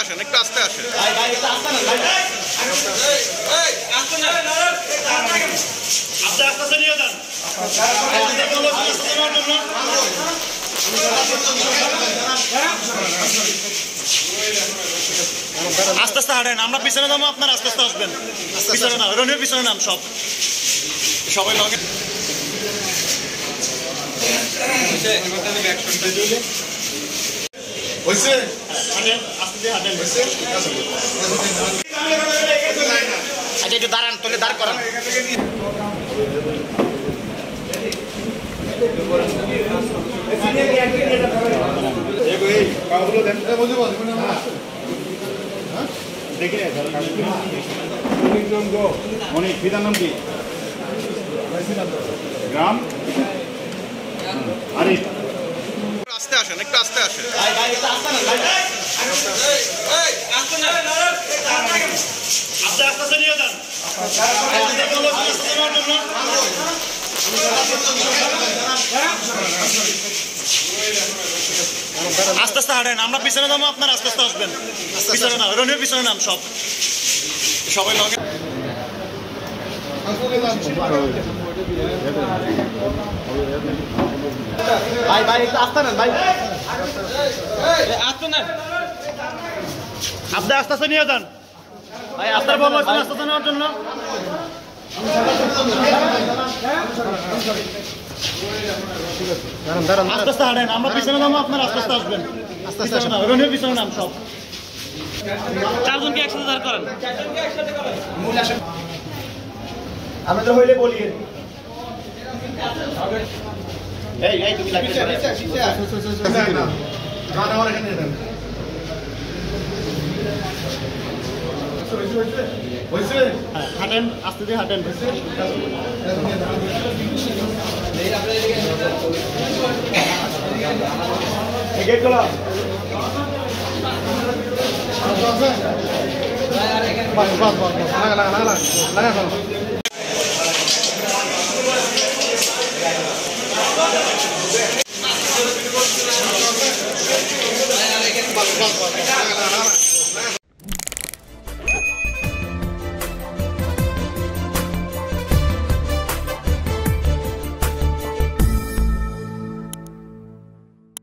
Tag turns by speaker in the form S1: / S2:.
S1: আসেন, একটু আস্তে আসেন।
S2: আস্তে আস্তে হাঁটেন, আমরা পিছনে যাবো, আপনার আস্তে আস্তে আসবেন। পিছনে নাম, রনির পিছনে নাম, সবাই লগে।
S3: আচ্ছা একটু দাঁড়ান, তোলে দাঁড় করান।
S4: পিতার নাম কি? গ্রাম আরিফ।
S1: আস্তে আসেন, একটু আস্তে আসেন।
S2: আস্তে আস্তে হাঁটেন, আমরা পিছনে যাবো, আপনার আস্তে আস্তে আসবেন। পিছনে নাম, রনির পিছনে নাম, সবাই লগে।
S3: ভাই ভাই একটু আস্তে নেন ভাই,
S2: আসতে নেন, আপনি আস্তে আস্তে নিয়ে যান ভাই। আপনার বলবো আস্তে আস্তে নেওয়ার জন্য। আস্তে আস্তে হাঁটেন, আমরা পিছনে যাবো, আপনার আস্তে আস্তে আসবেন। পিছনে নাম, রনির পিছনে নাম, চারজনকে একসাথে দাঁড় করেন।
S3: আমাদের হইলে বলি এই এই তুমি লাগবে
S2: হাঁটেন, আস্তে দিয়ে হাঁটেন।
S3: গেট খোলা।